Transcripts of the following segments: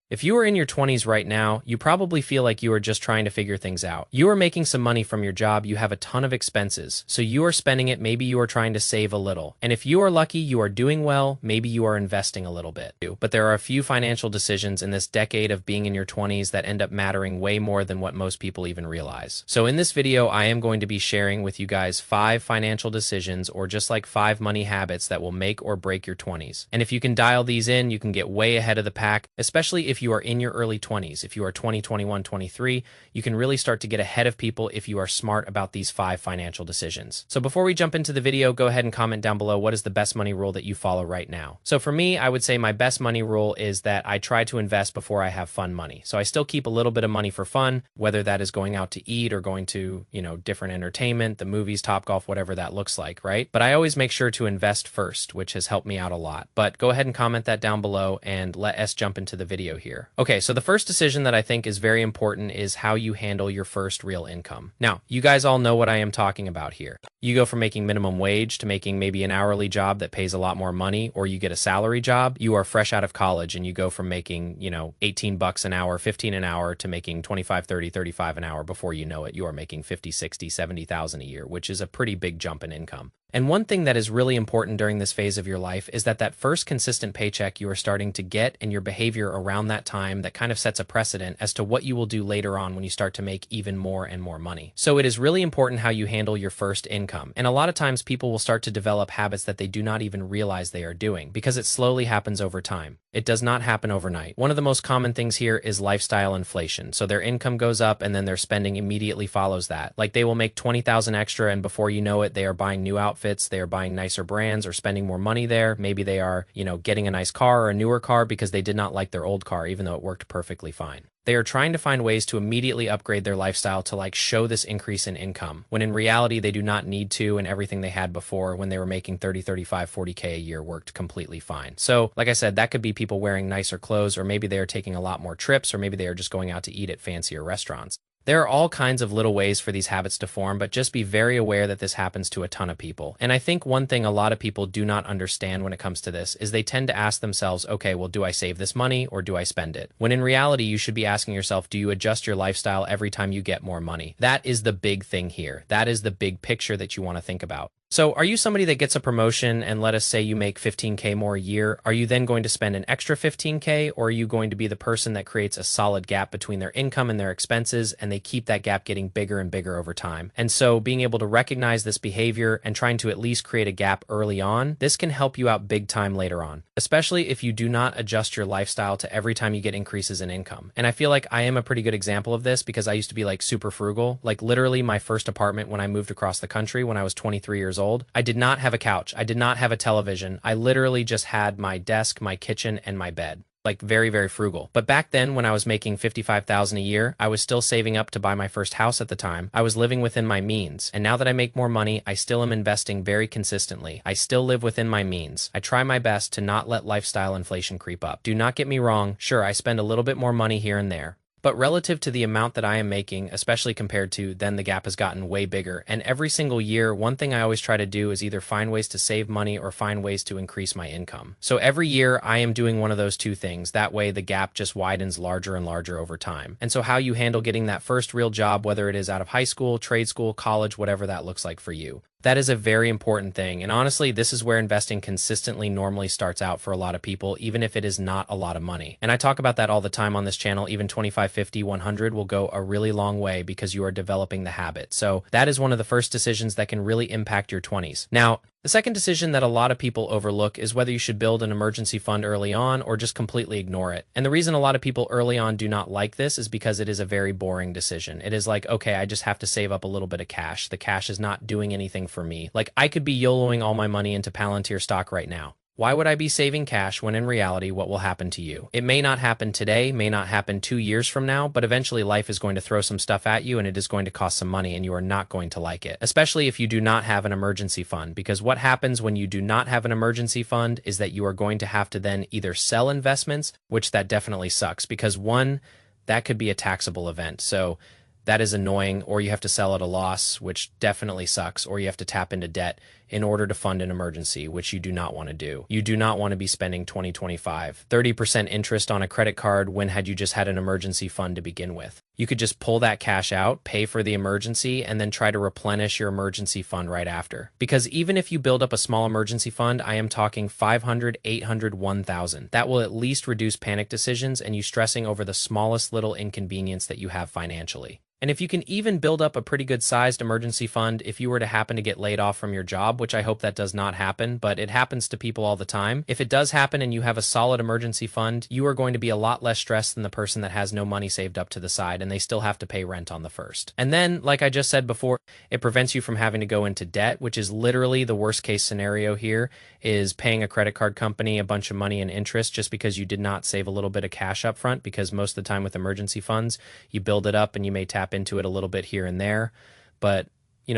If you are in your 20s right now, you probably feel like you are just trying to figure things out. You are making some money from your job, you have a ton of expenses, so you are spending it, maybe you are trying to save a little. And if you are lucky, you are doing well, maybe you are investing a little bit. But there are a few financial decisions in this decade of being in your 20s that end up mattering way more than what most people even realize. So in this video, I am going to be sharing with you guys 5 financial decisions, or just like 5 money habits that will make or break your 20s. And if you can dial these in, you can get way ahead of the pack, especially if you are in your early 20s. If you are 20, 21, 23, you can really start to get ahead of people if you are smart about these 5 financial decisions. So before we jump into the video, go ahead and comment down below what is the best money rule that you follow right now. So for me, I would say my best money rule is that I try to invest before I have fun money. So I still keep a little bit of money for fun, whether that is going out to eat or going to, different entertainment, the movies, Topgolf, whatever that looks like, right? But I always make sure to invest first, which has helped me out a lot. But go ahead and comment that down below and let us jump into the video here. Okay, so the first decision that I think is very important is how you handle your first real income. Now, you guys all know what I am talking about here. You go from making minimum wage to making maybe an hourly job that pays a lot more money, or you get a salary job. You are fresh out of college and you go from making, 18 bucks an hour, 15 an hour to making 25, 30, 35 an hour. Before you know it, you are making 50, 60, 70,000 a year, which is a pretty big jump in income. And one thing that is really important during this phase of your life is that first consistent paycheck you are starting to get, and your behavior around that time, that kind of sets a precedent as to what you will do later on when you start to make even more and more money. So it is really important how you handle your first income. And a lot of times people will start to develop habits that they do not even realize they are doing, because it slowly happens over time. It does not happen overnight. One of the most common things here is lifestyle inflation. So their income goes up and then their spending immediately follows that. Like they will make 20,000 extra, and before you know it, they are buying new outfits, they are buying nicer brands or spending more money there. Maybe they are, getting a nice car or a newer car because they did not like their old car, even though it worked perfectly fine. They are trying to find ways to immediately upgrade their lifestyle to show this increase in income, when in reality they do not need to, and everything they had before when they were making 30, 35, 40K a year worked completely fine. So like I said, that could be people wearing nicer clothes, or maybe they are taking a lot more trips, or maybe they are just going out to eat at fancier restaurants. There are all kinds of little ways for these habits to form, but just be very aware that this happens to a ton of people. And I think one thing a lot of people do not understand when it comes to this is they tend to ask themselves, okay, well, do I save this money or do I spend it? When in reality, you should be asking yourself, do you adjust your lifestyle every time you get more money? That is the big thing here. That is the big picture that you want to think about. So are you somebody that gets a promotion, and let us say you make 15K more a year? Are you then going to spend an extra 15K, or are you going to be the person that creates a solid gap between their income and their expenses, and they keep that gap getting bigger and bigger over time? And so being able to recognize this behavior and trying to at least create a gap early on, this can help you out big time later on, especially if you do not adjust your lifestyle to every time you get increases in income. And I feel like I am a pretty good example of this, because I used to be super frugal. Literally my first apartment when I moved across the country when I was 23 years old, I did not have a couch. I did not have a television. I literally just had my desk, my kitchen, and my bed. Very, very frugal. But back then, when I was making 55,000 a year, I was still saving up to buy my first house at the time. I was living within my means. And now that I make more money, I still am investing very consistently. I still live within my means. I try my best to not let lifestyle inflation creep up. Do not get me wrong. Sure, I spend a little bit more money here and there, but relative to the amount that I am making, especially compared to then, the gap has gotten way bigger. And every single year, one thing I always try to do is either find ways to save money or find ways to increase my income. So every year I am doing one of those two things. That way the gap just widens larger and larger over time. And so how you handle getting that first real job, whether it is out of high school, trade school, college, whatever that looks like for you, that is a very important thing. And honestly, this is where investing consistently normally starts out for a lot of people, even if it is not a lot of money. And I talk about that all the time on this channel. Even 25, 50, 100 will go a really long way because you are developing the habit. So that is one of the first decisions that can really impact your 20s. Now, the second decision that a lot of people overlook is whether you should build an emergency fund early on or just completely ignore it. And the reason a lot of people early on do not like this is because it is a very boring decision. It is okay, I just have to save up a little bit of cash. The cash is not doing anything for me. I could be YOLOing all my money into Palantir stock right now. Why would I be saving cash when in reality, what will happen to you? It may not happen today, may not happen 2 years from now, but eventually life is going to throw some stuff at you, and it is going to cost some money, and you are not going to like it, especially if you do not have an emergency fund. Because what happens when you do not have an emergency fund is that you are going to have to then either sell investments, which that definitely sucks, because one, that could be a taxable event. So that is annoying, or you have to sell at a loss, which definitely sucks, or you have to tap into debt. in order to fund an emergency, which you do not want to do. You do not want to be spending 2025 30% interest on a credit card when had you just had an emergency fund to begin with. You could just pull that cash out, pay for the emergency, and then try to replenish your emergency fund right after. Because even if you build up a small emergency fund, I am talking 500, 800, 1,000. That will at least reduce panic decisions and you stressing over the smallest little inconvenience that you have financially. And if you can even build up a pretty good sized emergency fund if you were to happen to get laid off from your job, which I hope that does not happen, but it happens to people all the time. If it does happen and you have a solid emergency fund, you are going to be a lot less stressed than the person that has no money saved up to the side and they still have to pay rent on the first. And then, like I just said before, it prevents you from having to go into debt, which is literally the worst case scenario here, is paying a credit card company a bunch of money in interest just because you did not save a little bit of cash up front, because most of the time with emergency funds, you build it up and you may tap into it a little bit here and there. But,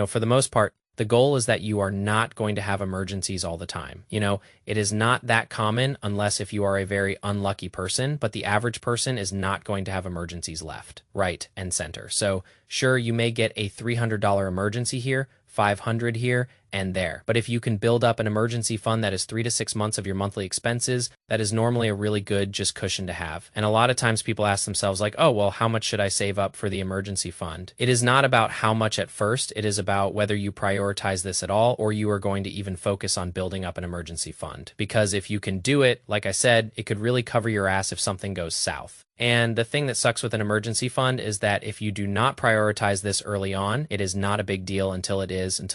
for the most part, the goal is that you are not going to have emergencies all the time. It is not that common unless if you are a very unlucky person, but the average person is not going to have emergencies left, right, and center. So sure, you may get a $300 emergency here, 500 here and there. But if you can build up an emergency fund that is 3 to 6 months of your monthly expenses, that is normally a really good just cushion to have. And a lot of times people ask themselves like, oh, well, how much should I save up for the emergency fund? It is not about how much at first. It is about whether you prioritize this at all or you are going to even focus on building up an emergency fund. Because if you can do it, like I said, it could really cover your ass if something goes south. And the thing that sucks with an emergency fund is that if you do not prioritize this early on, it is not a big deal until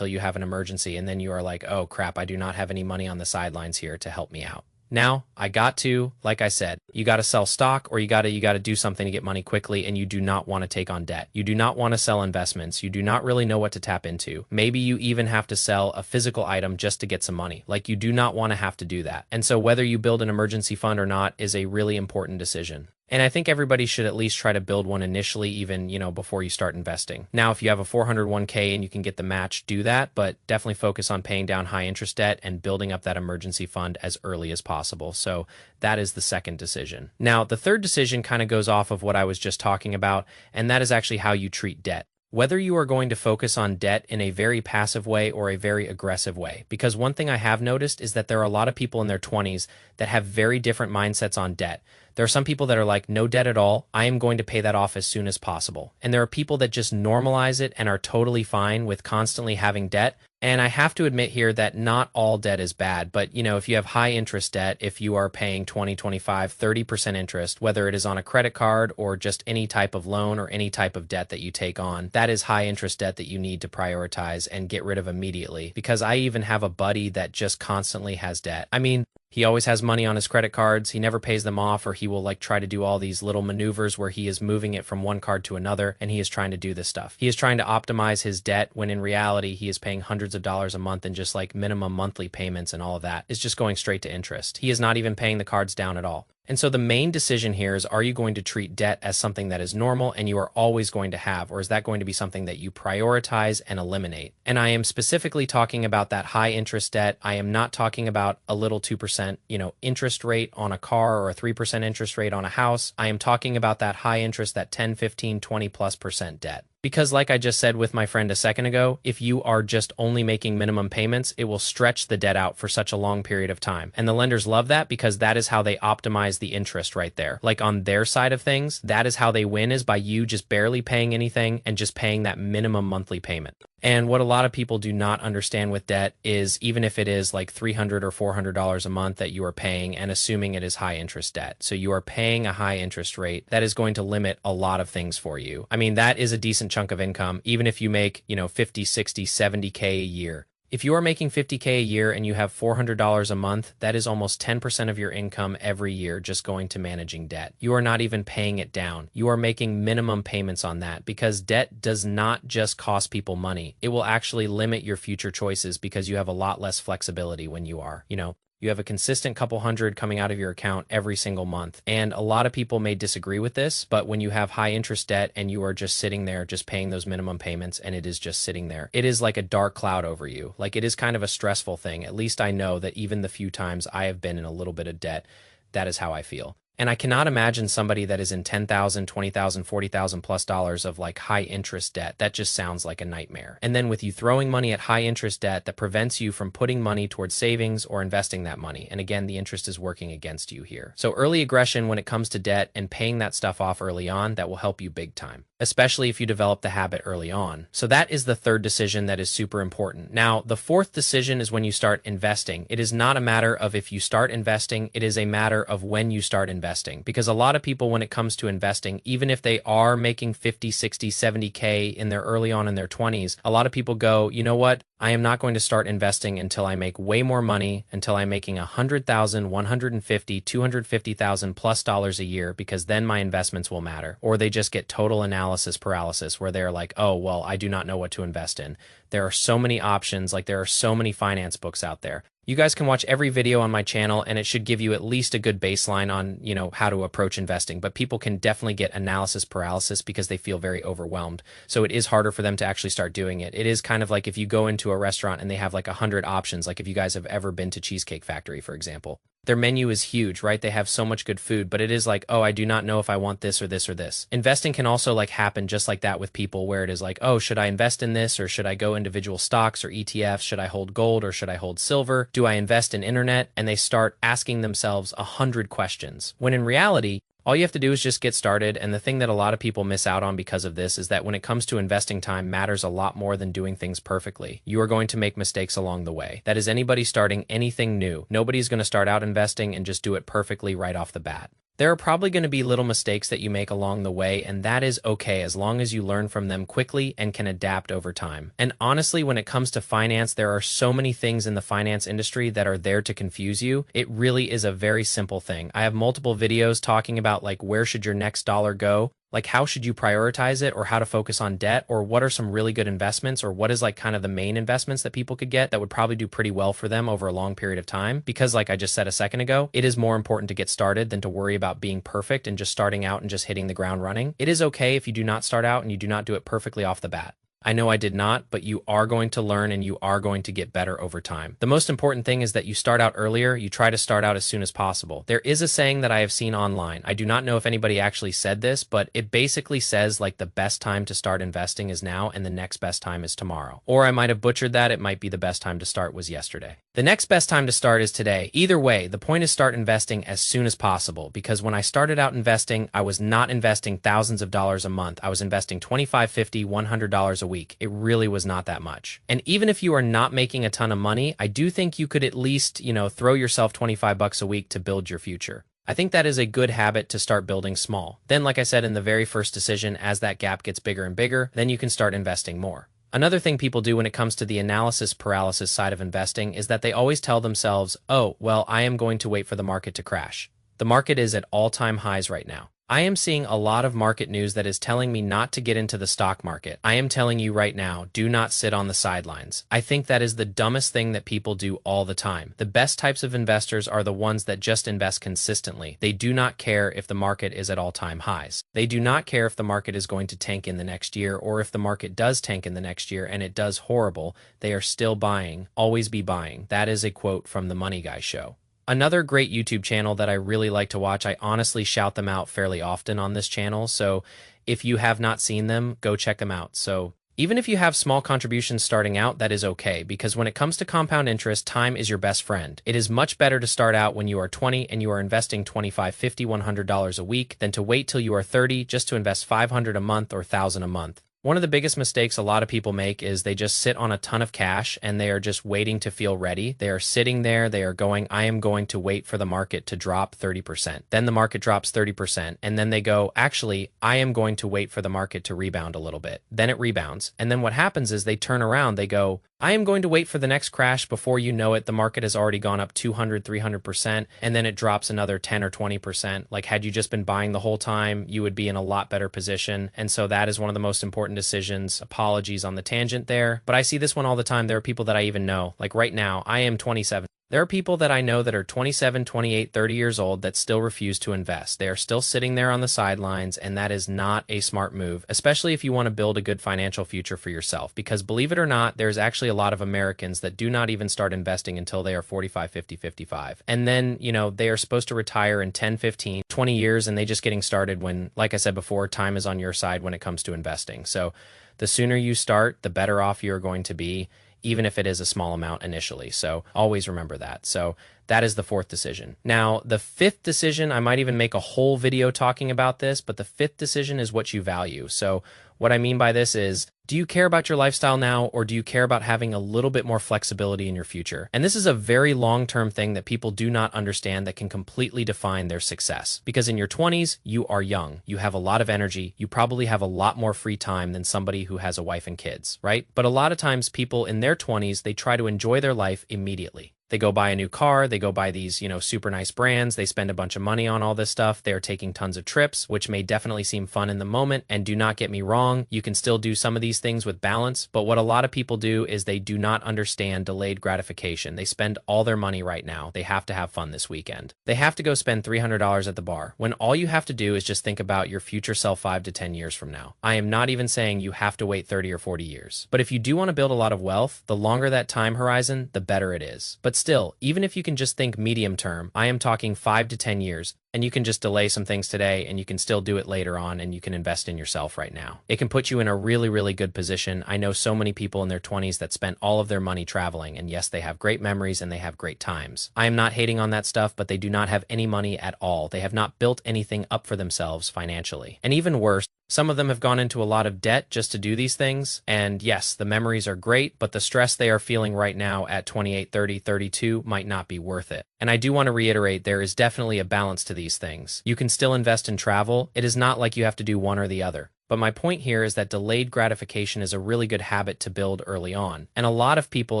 you have an emergency. And then you are like, oh crap, I do not have any money on the sidelines here to help me out. Now, like I said, you got to sell stock or you got to do something to get money quickly, and you do not want to take on debt. You do not want to sell investments. You do not really know what to tap into. Maybe you even have to sell a physical item just to get some money. Like, you do not want to have to do that. And so whether you build an emergency fund or not is a really important decision. And I think everybody should at least try to build one initially, even, before you start investing. Now, if you have a 401k and you can get the match, do that, but definitely focus on paying down high interest debt and building up that emergency fund as early as possible. So that is the second decision. Now, the third decision kind of goes off of what I was just talking about, and that is actually how you treat debt. Whether you are going to focus on debt in a very passive way or a very aggressive way. Because one thing I have noticed is that there are a lot of people in their 20s that have very different mindsets on debt. There are some people that are like, no debt at all. I am going to pay that off as soon as possible. And there are people that just normalize it and are totally fine with constantly having debt. And I have to admit here that not all debt is bad, but if you have high interest debt, if you are paying 20, 25, 30% interest, whether it is on a credit card or just any type of loan or any type of debt that you take on, that is high interest debt that you need to prioritize and get rid of immediately. Because I even have a buddy that just constantly has debt. I mean, he always has money on his credit cards. He never pays them off, or he will try to do all these little maneuvers where he is moving it from one card to another, and he is trying to do this stuff. He is trying to optimize his debt when in reality, he is paying hundreds of dollars a month in just minimum monthly payments, and all of that is just going straight to interest. He is not even paying the cards down at all. And so the main decision here is, are you going to treat debt as something that is normal and you are always going to have, or is that going to be something that you prioritize and eliminate? And I am specifically talking about that high interest debt. I am not talking about a little 2%, interest rate on a car or a 3% interest rate on a house. I am talking about that high interest, that 10, 15, 20+% debt. Because like I just said with my friend a second ago, if you are just only making minimum payments, it will stretch the debt out for such a long period of time. And the lenders love that because that is how they optimize the interest right there. Like on their side of things, that is how they win, is by you just barely paying anything and just paying that minimum monthly payment. And what a lot of people do not understand with debt is, even if it is like $300 or $400 a month that you are paying, and assuming it is high interest debt, so you are paying a high interest rate, that is going to limit a lot of things for you. I mean, that is a decent chunk of income, even if you make, 50, 60, 70K a year. If you are making $50K a year and you have $400 a month, that is almost 10% of your income every year just going to managing debt. You are not even paying it down. You are making minimum payments on that, because debt does not just cost people money. It will actually limit your future choices because you have a lot less flexibility when you are, you have a consistent couple hundred coming out of your account every single month. And a lot of people may disagree with this, but when you have high interest debt and you are just sitting there just paying those minimum payments and it is just sitting there, it is like a dark cloud over you. Like, it is kind of a stressful thing. At least I know that even the few times I have been in a little bit of debt, that is how I feel. And I cannot imagine somebody that is in 10,000, 20,000, 40,000 plus dollars of like high interest debt. That just sounds like a nightmare. And then with you throwing money at high interest debt that prevents you from putting money towards savings or investing that money. And again, the interest is working against you here. So early aggression when it comes to debt and paying that stuff off early on, that will help you big time, especially if you develop the habit early on. So that is the third decision that is super important. Now, the fourth decision is when you start investing. It is not a matter of if you start investing, it is a matter of when you start investing. Because a lot of people, when it comes to investing, even if they are making 50, 60, 70K in their early on in their 20s, a lot of people go, you know what? I am not going to start investing until I make way more money, until I'm making 100,000, 150, 250,000 plus dollars a year, because then my investments will matter. Or they just get total analysis paralysis where they're like, oh, well, I do not know what to invest in. There are so many options, like there are so many finance books out there. You guys can watch every video on my channel and it should give you at least a good baseline on, how to approach investing, but people can definitely get analysis paralysis because they feel very overwhelmed. So it is harder for them to actually start doing it. It is kind of like if you go into a restaurant and they have like 100 options, like if you guys have ever been to Cheesecake Factory, for example. Their menu is huge, right? They have so much good food, but it is like, oh, I do not know if I want this or this or this. Investing can also like happen just like that with people where it is like, oh, should I invest in this or should I go individual stocks or ETFs? Should I hold gold or should I hold silver? Do I invest in internet? And they start asking themselves 100 questions. When in reality, all you have to do is just get started, and the thing that a lot of people miss out on because of this is that when it comes to investing, time matters a lot more than doing things perfectly. You are going to make mistakes along the way. That is anybody starting anything new. Nobody's going to start out investing and just do it perfectly right off the bat. There are probably going to be little mistakes that you make along the way, and that is okay as long as you learn from them quickly and can adapt over time. And honestly, when it comes to finance, there are so many things in the finance industry that are there to confuse you. It really is a very simple thing. I have multiple videos talking about like where should your next dollar go? Like how should you prioritize it, or how to focus on debt, or what are some really good investments, or what is like kind of the main investments that people could get that would probably do pretty well for them over a long period of time. Because like I just said a second ago, it is more important to get started than to worry about being perfect and just starting out and just hitting the ground running. It is okay if you do not start out and you do not do it perfectly off the bat. I know I did not, but you are going to learn and you are going to get better over time. The most important thing is that you start out earlier. You try to start out as soon as possible. There is a saying that I have seen online. I do not know if anybody actually said this, but it basically says like the best time to start investing is now and the next best time is tomorrow. Or I might have butchered that. It might be the best time to start was yesterday. The next best time to start is today. Either way, the point is start investing as soon as possible, because when I started out investing, I was not investing thousands of dollars a month. I was investing $25, $50, $100 a week. It really was not that much. And even if you are not making a ton of money, I do think you could at least, throw yourself $25 a week to build your future. I think that is a good habit to start building small. Then, like I said in the very first decision, as that gap gets bigger and bigger, then you can start investing more. Another thing people do when it comes to the analysis paralysis side of investing is that they always tell themselves, oh, well, I am going to wait for the market to crash. The market is at all-time highs right now. I am seeing a lot of market news that is telling me not to get into the stock market. I am telling you right now, do not sit on the sidelines. I think that is the dumbest thing that people do all the time. The best types of investors are the ones that just invest consistently. They do not care if the market is at all-time highs. They do not care if the market is going to tank in the next year, or if the market does tank in the next year and it does horrible. They are still buying. Always be buying. That is a quote from the Money Guy Show. Another great YouTube channel that I really like to watch, I honestly shout them out fairly often on this channel, so if you have not seen them, go check them out. So even if you have small contributions starting out, that is okay, because when it comes to compound interest, time is your best friend. It is much better to start out when you are 20 and you are investing $25, $50, $100 a week than to wait till you are 30 just to invest $500 a month or $1,000 a month. One of the biggest mistakes a lot of people make is they just sit on a ton of cash and they are just waiting to feel ready. They are sitting there, they are going, I am going to wait for the market to drop 30%. Then the market drops 30%. And then they go, actually, I am going to wait for the market to rebound a little bit. Then it rebounds. And then what happens is they turn around, they go, I am going to wait for the next crash. Before you know it, the market has already gone up 200, 300%, and then it drops another 10 or 20%. Like had you just been buying the whole time, you would be in a lot better position. And so that is one of the most important decisions. Apologies on the tangent there, but I see this one all the time. There are people that I even know, like right now, I am 27. There are people that I know that are 27, 28, 30 years old that still refuse to invest. They are still sitting there on the sidelines, and that is not a smart move, especially if you want to build a good financial future for yourself. Because believe it or not, there's actually a lot of Americans that do not even start investing until they are 45, 50, 55. And then, they are supposed to retire in 10, 15, 20 years, and they just getting started when, like I said before, time is on your side when it comes to investing. So the sooner you start, the better off you're going to be, even if it is a small amount initially. So always remember that. So that is the fourth decision. Now, the fifth decision, I might even make a whole video talking about this, but the fifth decision is what you value. So what I mean by this is, do you care about your lifestyle now, or do you care about having a little bit more flexibility in your future? And this is a very long-term thing that people do not understand that can completely define their success. Because in your 20s, you are young. You have a lot of energy. You probably have a lot more free time than somebody who has a wife and kids, right? But a lot of times people in their 20s, they try to enjoy their life immediately. They go buy a new car, they go buy these, super nice brands, they spend a bunch of money on all this stuff, they are taking tons of trips, which may definitely seem fun in the moment, and do not get me wrong, you can still do some of these things with balance, but what a lot of people do is they do not understand delayed gratification. They spend all their money right now. They have to have fun this weekend. They have to go spend $300 at the bar, when all you have to do is just think about your future self 5 to 10 years from now. I am not even saying you have to wait 30 or 40 years. But if you do want to build a lot of wealth, the longer that time horizon, the better it is. But still, even if you can just think medium term, I am talking 5 to 10 years, and you can just delay some things today and you can still do it later on, and you can invest in yourself right now. It can put you in a really, really good position. I know so many people in their 20s that spent all of their money traveling, and yes, they have great memories and they have great times. I am not hating on that stuff, but they do not have any money at all. They have not built anything up for themselves financially. And even worse, some of them have gone into a lot of debt just to do these things. And yes, the memories are great, but the stress they are feeling right now at 28, 30, 32 might not be worth it. And I do want to reiterate, there is definitely a balance to these things. You can still invest in travel. It is not like you have to do one or the other. But my point here is that delayed gratification is a really good habit to build early on. And a lot of people,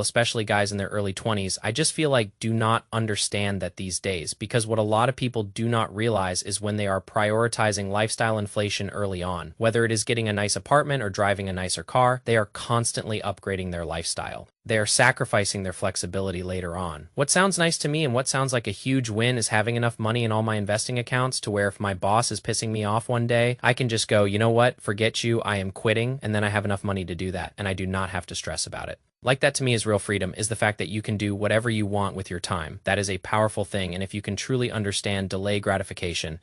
especially guys in their early 20s, I just feel like do not understand that these days, because what a lot of people do not realize is when they are prioritizing lifestyle inflation early on, whether it is getting a nice apartment or driving a nicer car, they are constantly upgrading their lifestyle. They are sacrificing their flexibility later on. What sounds nice to me and what sounds like a huge win is having enough money in all my investing accounts to where if my boss is pissing me off one day, I can just go, you know what, forget you, I am quitting, and then I have enough money to do that, and I do not have to stress about it. Like that to me is real freedom, is the fact that you can do whatever you want with your time. That is a powerful thing, and if you can truly understand delay gratification,